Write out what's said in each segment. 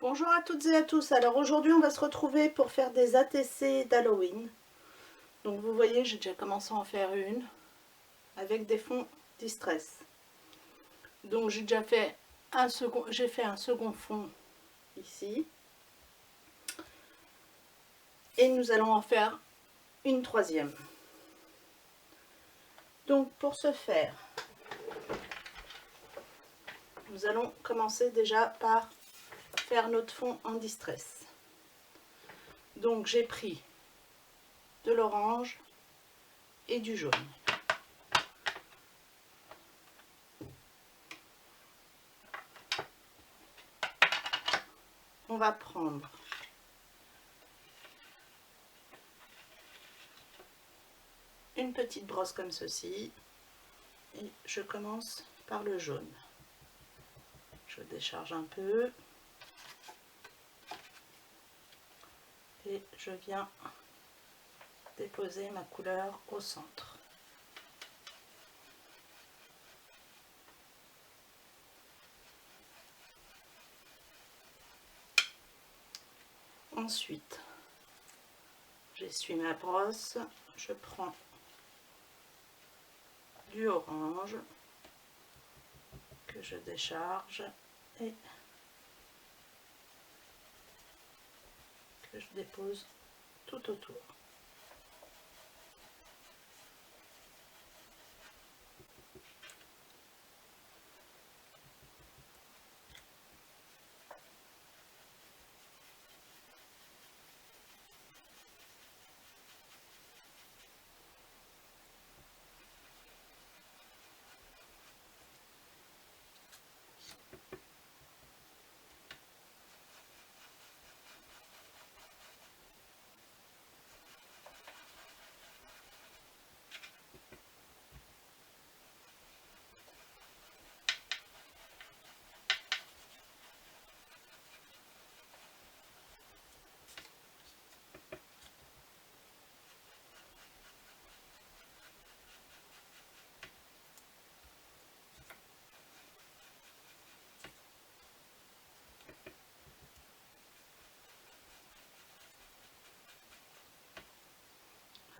Bonjour à toutes et à tous. Alors aujourd'hui on va se retrouver pour faire des ATC d'Halloween. Donc vous voyez, j'ai déjà commencé à en faire une avec des fonds Distress. Donc j'ai déjà fait un second fond ici. Et nous allons en faire une troisième. Donc pour ce faire, nous allons commencer déjà par faire notre fond en Distress. Donc j'ai pris de l'orange et du jaune. On va prendre une petite brosse comme ceci et je commence par le jaune. Je décharge un peu et je viens déposer ma couleur au centre. Ensuite, j'essuie ma brosse, je prends du orange que je décharge et que je dépose tout autour.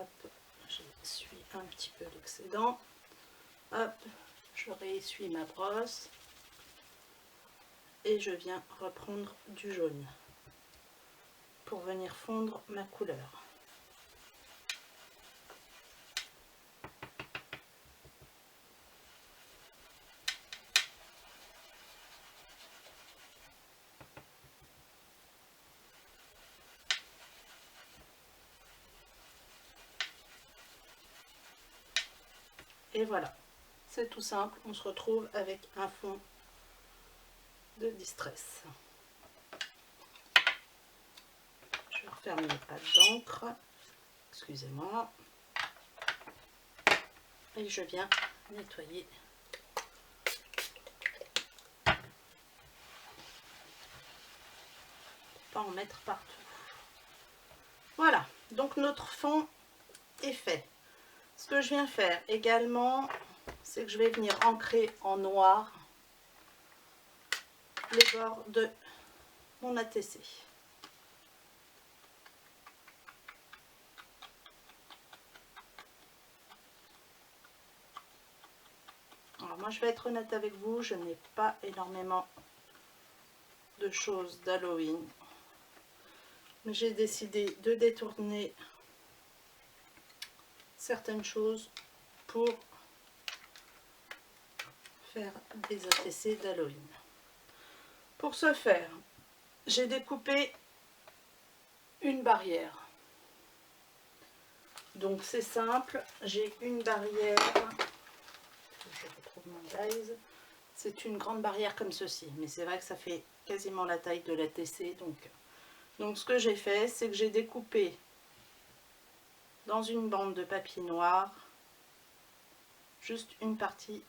Hop, j'essuie un petit peu l'excédent. Hop, je réessuie ma brosse et je viens reprendre du jaune pour venir fondre ma couleur. Et voilà, c'est tout simple, on se retrouve avec un fond de Distress. Je referme mes pattes d'encre, excusez-moi, et je viens nettoyer. Pas en mettre partout. Voilà, donc notre fond est fait. Ce que je viens faire également, c'est que je vais venir ancrer en noir les bords de mon ATC. Alors moi je vais être honnête avec vous, je n'ai pas énormément de choses d'Halloween, mais j'ai décidé de détourner certaines choses pour faire des ATC d'Halloween. Pour ce faire, j'ai découpé une barrière. Donc c'est simple, j'ai une barrière, je retrouve mon dies, c'est une grande barrière comme ceci, mais c'est vrai que ça fait quasiment la taille de l'ATC. Donc ce que j'ai fait, c'est que j'ai découpé dans une bande de papier noir juste une partie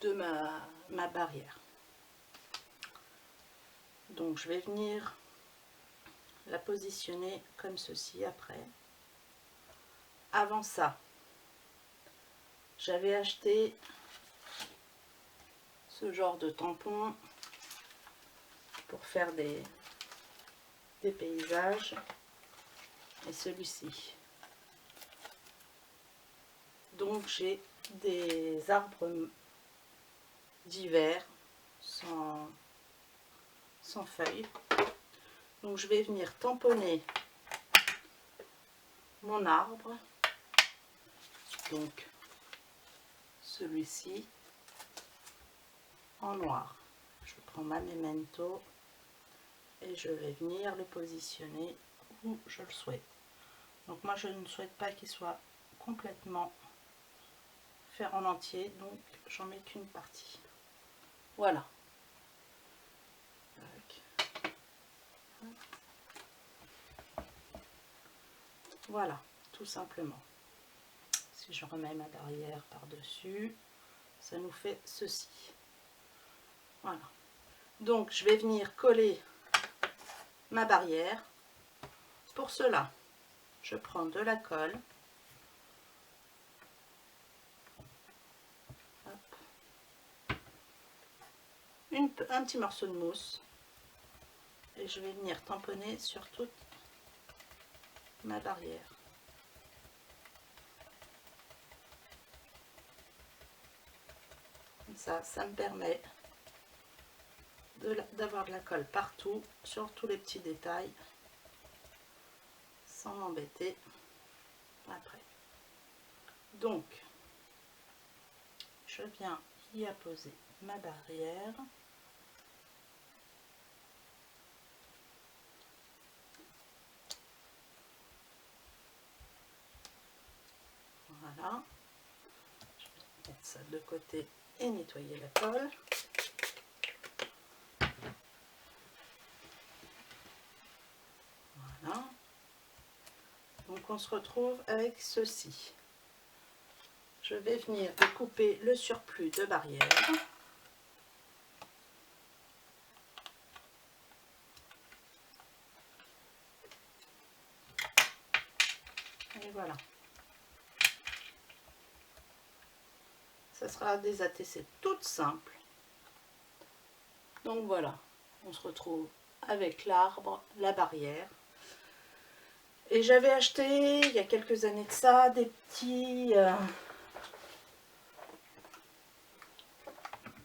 de ma barrière. Donc je vais venir la positionner comme ceci après. Avant ça, j'avais acheté ce genre de tampon pour faire des paysages, et celui-ci. Donc j'ai des arbres d'hiver sans feuilles. Donc je vais venir tamponner mon arbre, donc celui-ci en noir. Je prends ma memento et je vais venir le positionner où je le souhaite. Donc moi je ne souhaite pas qu'il soit complètement fait en entier, donc j'en mets qu'une partie. Voilà. Voilà, tout simplement. Si je remets ma barrière par-dessus, ça nous fait ceci. Voilà. Donc, je vais venir coller ma barrière. Pour cela, je prends de la colle. Hop. Un petit morceau de mousse. Et je vais venir tamponner sur toute ma barrière. Comme ça me permet d'avoir de la colle partout, sur tous les petits détails, sans m'embêter après. Donc, je viens y apposer ma barrière. Voilà. Je vais mettre ça de côté et nettoyer la colle. Voilà. Donc on se retrouve avec ceci. Je vais venir découper le surplus de barrière. Et voilà. Ça sera des ATC toutes simples. Donc voilà, on se retrouve avec l'arbre, la barrière. Et j'avais acheté il y a quelques années de ça des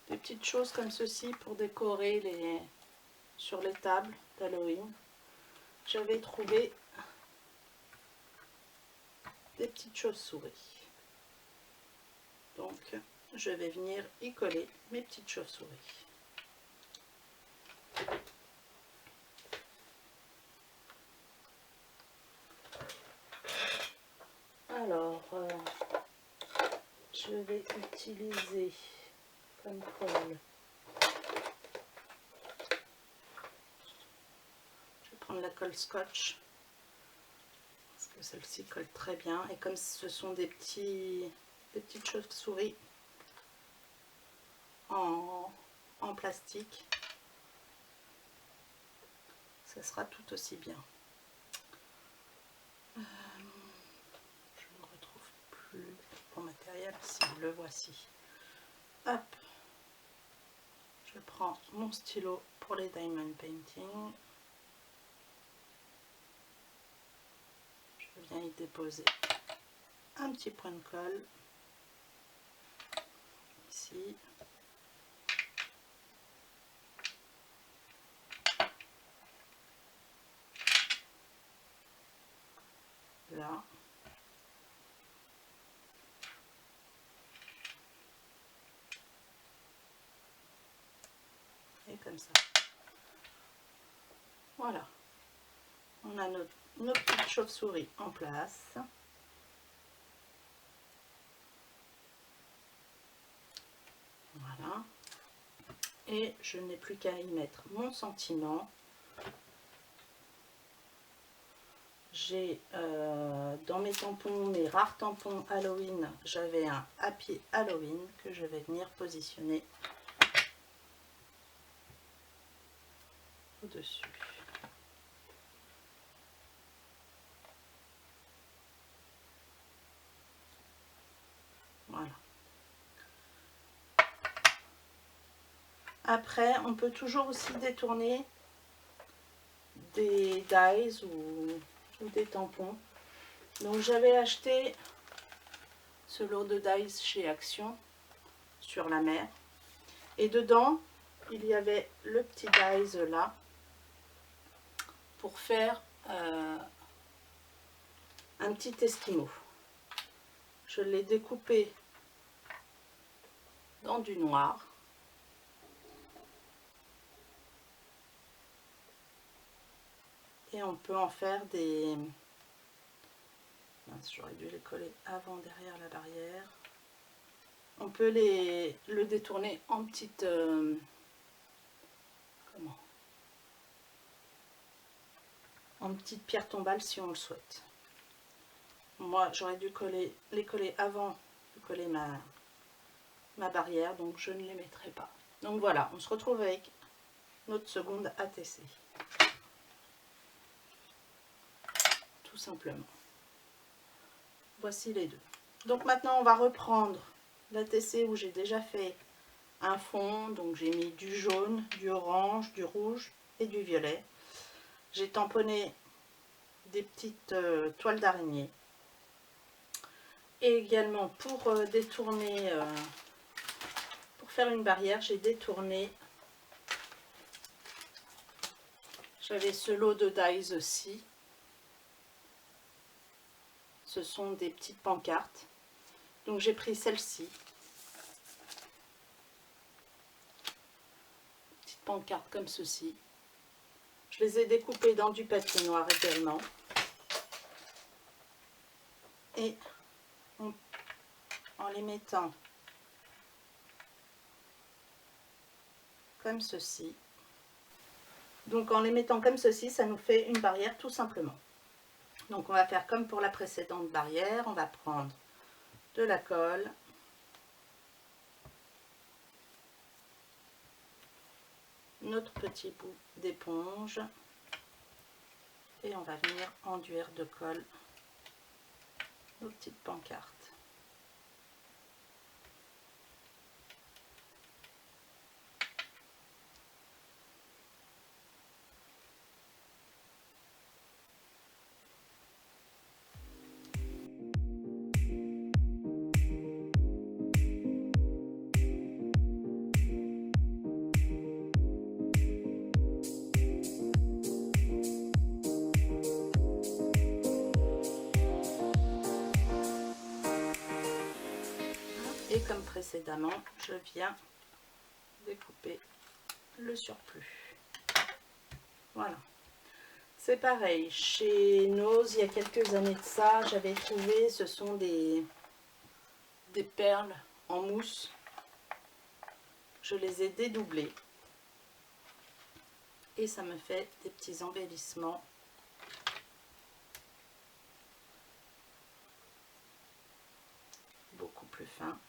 petites choses comme ceci pour décorer sur les tables d'Halloween. J'avais trouvé des petites chauves-souris. Donc je vais venir y coller mes petites chauves-souris. Alors, je vais utiliser comme colle. Je vais prendre la colle scotch parce que celle-ci colle très bien. Et comme ce sont des petites chauves-souris en plastique, ça sera tout aussi bien. Je ne retrouve plus mon matériel, si le voici. Hop, je prends mon stylo pour les diamond painting. Je viens y déposer un petit point de colle ici. Là. Et comme ça. Voilà. On a nos petites chauves-souris en place. Voilà. Et je n'ai plus qu'à y mettre mon sentiment. J'ai dans mes tampons, mes rares tampons Halloween, j'avais un Happy Halloween que je vais venir positionner au-dessus. Voilà. Après, on peut toujours aussi détourner des dies ou des tampons. Donc j'avais acheté ce lot de dies chez Action sur la mer. Et dedans, il y avait le petit dies là pour faire un petit esquimau. Je l'ai découpé dans du noir. Et on peut en faire des... J'aurais dû les coller avant, derrière la barrière. On peut le détourner en petites... en petites pierres tombales si on le souhaite. Moi, j'aurais dû les coller avant de coller ma barrière, donc je ne les mettrai pas. Donc voilà, on se retrouve avec notre seconde ATC. Tout simplement. Voici les deux. Donc maintenant, on va reprendre l'ATC où j'ai déjà fait un fond. Donc j'ai mis du jaune, du orange, du rouge et du violet. J'ai tamponné des petites toiles d'araignée. Et également pour détourner, pour faire une barrière, j'ai détourné, j'avais ce lot de dies aussi. Ce sont des petites pancartes. Donc j'ai pris celle-ci. Petite pancarte comme ceci. Je les ai découpées dans du papier noir également. Et en les mettant comme ceci. Donc en les mettant comme ceci, ça nous fait une barrière tout simplement. Donc on va faire comme pour la précédente barrière, on va prendre de la colle. Notre petit bout d'éponge. Et on va venir enduire de colle nos petites pancartes. Et comme précédemment, je viens découper le surplus. Voilà. C'est pareil, chez Nose, il y a quelques années de ça, j'avais trouvé, ce sont des perles en mousse. Je les ai dédoublées. Et ça me fait des petits embellissements. Beaucoup plus fins.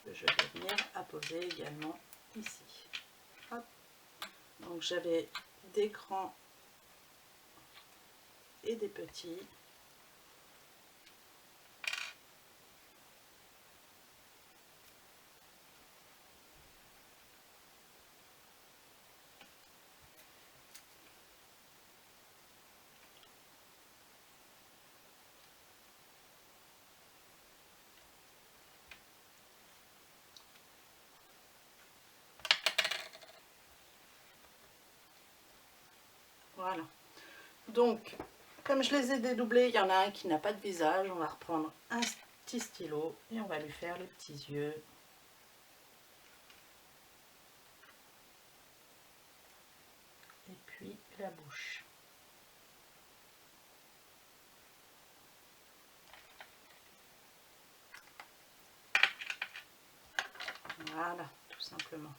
Que je vais venir apposer également ici. Hop. Donc j'avais des grands et des petits. Voilà. Donc, comme je les ai dédoublés, il y en a un qui n'a pas de visage. On va reprendre un petit stylo et on va lui faire les petits yeux. Et puis la bouche. Voilà, tout simplement.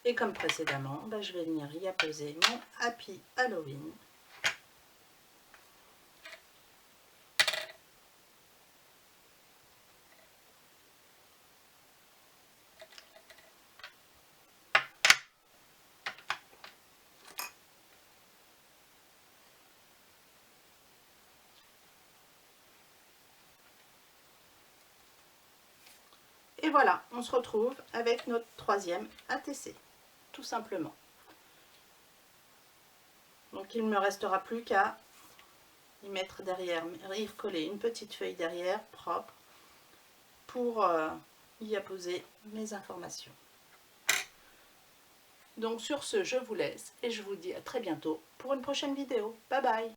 Et comme précédemment, je vais venir y apposer mon Happy Halloween. Et voilà, on se retrouve avec notre troisième ATC, tout simplement. Donc il ne me restera plus qu'à y mettre derrière, y coller une petite feuille derrière, propre, pour y apposer mes informations. Donc sur ce, je vous laisse et je vous dis à très bientôt pour une prochaine vidéo. Bye bye!